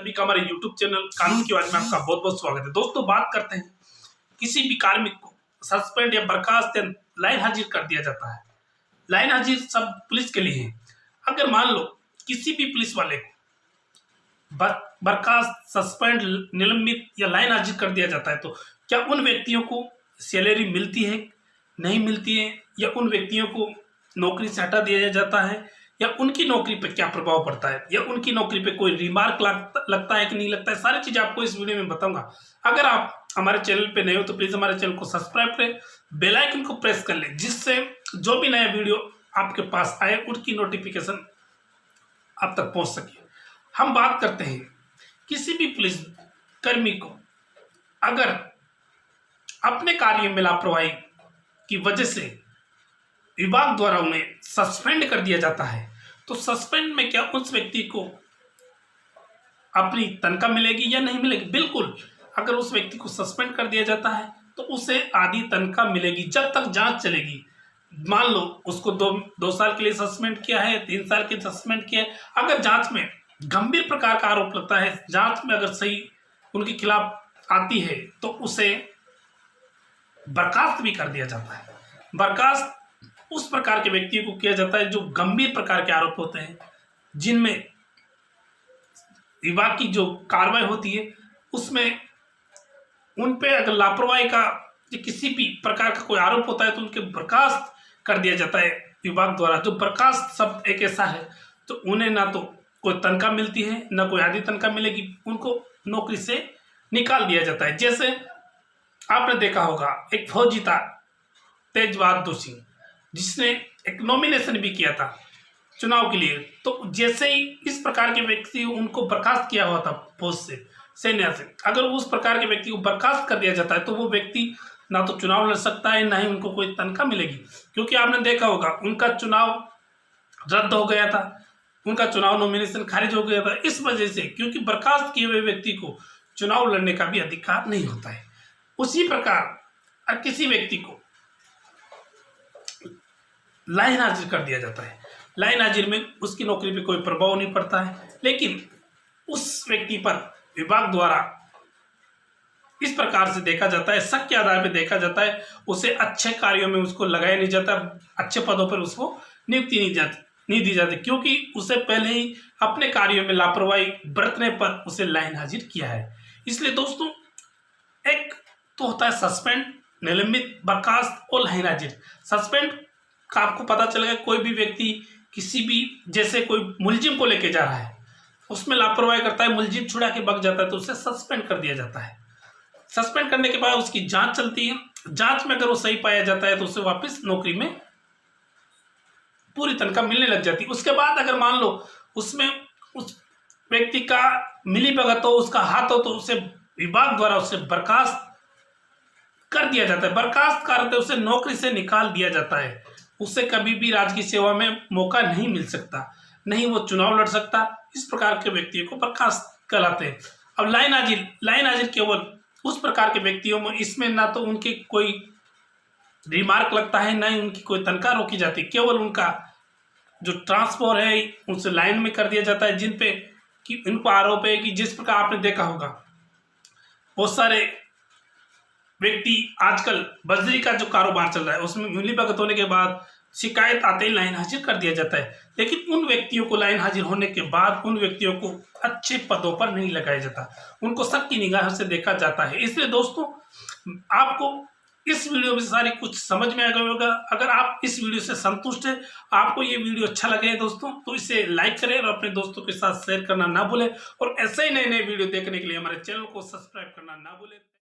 सभी का हमारे YouTube चैनल कानून की आवाज में आपका बहुत बहुत स्वागत है। दोस्तों, बात करते हैं किसी भी कार्मिक को सस्पेंड या बर्खास्त या लाइन हाजिर कर दिया जाता है। लाइन हाजिर सब पुलिस के लिए है। अगर मान लो किसी भी पुलिस वाले को बर्खास्त, सस्पेंड, निलंबित या लाइन हाजिर कर दिया जाता है तो क्या उन व्यक्तियों को सैलरी मिलती है, नहीं मिलती है, या उन व्यक्तियों को नौकरी से हटा दिया जाता है, या उनकी नौकरी पे क्या प्रभाव पड़ता है, या उनकी नौकरी पे कोई रिमार्क लगता है कि नहीं लगता है, सारी चीज़ आपको इस वीडियो में बताऊंगा। अगर आप हमारे चैनल पे नए हो तो प्लीज़ हमारे चैनल को सब्सक्राइब करें, बेल आइकन को प्रेस कर लें, जिससे जो भी नया वीडियो आपके पास आए उनकी नोटिफिकेशन आप तक पहुंच सके। हम बात करते हैं किसी भी पुलिस कर्मी को अगर अपने कार्य में लापरवाही की वजह से विभाग द्वारा उन्हें सस्पेंड कर दिया जाता है तो सस्पेंड में क्या उस व्यक्ति को अपनी तनख्वाह मिलेगी या नहीं मिलेगी? बिल्कुल, अगर उस व्यक्ति को सस्पेंड कर दिया जाता है तो उसे आधी तनख्वाह मिलेगी जब तक जांच चलेगी। मान लो उसको दो साल के लिए सस्पेंड किया है, 3 साल के सस्पेंड किया है, अगर जांच में गंभीर प्रकार का आरोप लगता है, जांच में अगर सही उनके खिलाफ आती है तो उसे बर्खास्त भी कर दिया जाता है। बर्खास्त उस प्रकार के व्यक्तियों को किया जाता है जो गंभीर प्रकार के आरोप होते हैं, जिनमें विभाग की जो कार्रवाई होती है उसमें उन पे अगर लापरवाही का किसी भी प्रकार का कोई आरोप होता है तो उनके बर्खास्त कर दिया जाता है विभाग द्वारा। जो बर्खास्त शब्द एक ऐसा है तो उन्हें ना तो कोई तनख्वाह मिलती है, ना कोई आधी तनख्वाह मिलेगी, उनको नौकरी से निकाल दिया जाता है। जैसे आपने देखा होगा एक फौजी था तेज बहादुर सिंह, जिसने एक नॉमिनेशन भी किया था चुनाव के लिए, तो जैसे ही इस प्रकार के व्यक्ति उनको बर्खास्त किया हुआ था फौज से, सैन्य से, अगर उस प्रकार के व्यक्ति को बर्खास्त कर दिया जाता है तो वो व्यक्ति ना तो चुनाव लड़ सकता है, ना ही उनको कोई तनख्वाह मिलेगी। क्योंकि आपने देखा होगा उनका चुनाव रद्द हो गया था, उनका चुनाव नॉमिनेशन खारिज हो गया था इस वजह से, क्योंकि बर्खास्त किए हुए व्यक्ति को चुनाव लड़ने का भी अधिकार नहीं होता है। उसी प्रकार किसी व्यक्ति को लाइन हाजिर कर दिया जाता है। लाइन हाजिर में उसकी नौकरी पे कोई प्रभाव नहीं पड़ता है, लेकिन उस व्यक्ति पर विभाग द्वारा इस प्रकार से देखा जाता है, शक के आधार पर देखा जाता है, उसे अच्छे कार्यों में उसको लगाया नहीं जाता, अच्छे पदों पर उसको नियुक्ति नहीं दी जाती, क्योंकि उसे पहले ही अपने कार्यों में लापरवाही बरतने पर उसे लाइन हाजिर किया है। इसलिए दोस्तों, एक तो होता है सस्पेंड, निलंबित, बर्खास्त और लाइन हाजिर। सस्पेंड का आपको पता चलेगा कोई भी व्यक्ति किसी भी, जैसे कोई मुलजिम को लेके जा रहा है, उसमें लापरवाही करता है, मुलजिम छुड़ा के भाग जाता है तो उसे सस्पेंड कर दिया जाता है। सस्पेंड करने के बाद उसकी जांच चलती है, जांच में अगर वो सही पाया जाता है तो उसे वापस नौकरी में पूरी तनख्वाह मिलने लग जाती है। उसके बाद अगर मान लो उसमें उस व्यक्ति का मिलीभगत हो, उसका हाथ हो, तो उसे विभाग द्वारा उसे बर्खास्त कर दिया जाता है। बर्खास्त करते उसे नौकरी से निकाल दिया जाता है। उसे कभी भी राजकीय सेवा में मौका नहीं मिल सकता, नहीं वो चुनाव लड़ सकता। इस प्रकार के व्यक्तियों को बर्खास्त कहलाते हैं। अब लाइन हाजिर केवल उस प्रकार के व्यक्तियों में, इसमें ना तो उनके कोई रिमार्क लगता है, ना ही उनकी कोई तनख्वाह रोकी जाती, केवल उनका जो ट्रांसफर है उनसे लाइन में कर दिया जाता है, जिन पे कि इनको आरोप है कि जिस प्रकार आपने देखा होगा बहुत सारे व्यक्ति आजकल बजरी का जो कारोबार चल रहा है उसमें मिलीभगत होने के बाद शिकायत आते ही लाइन हाजिर कर दिया जाता है, लेकिन उन व्यक्तियों को लाइन हाजिर होने के बाद उन व्यक्तियों को अच्छे पदों पर नहीं लगाया जाता, उनको शक की निगाह से देखा जाता है। इसलिए दोस्तों, आपको इस वीडियो में सारी कुछ समझ में आ गया होगा। अगर आप इस वीडियो से संतुष्ट हैं, आपको ये वीडियो अच्छा लगे दोस्तों, तो इसे लाइक करें और अपने दोस्तों के साथ शेयर करना ना भूलें, और ऐसे ही नए नए वीडियो देखने के लिए हमारे चैनल को सब्सक्राइब करना ना भूलें।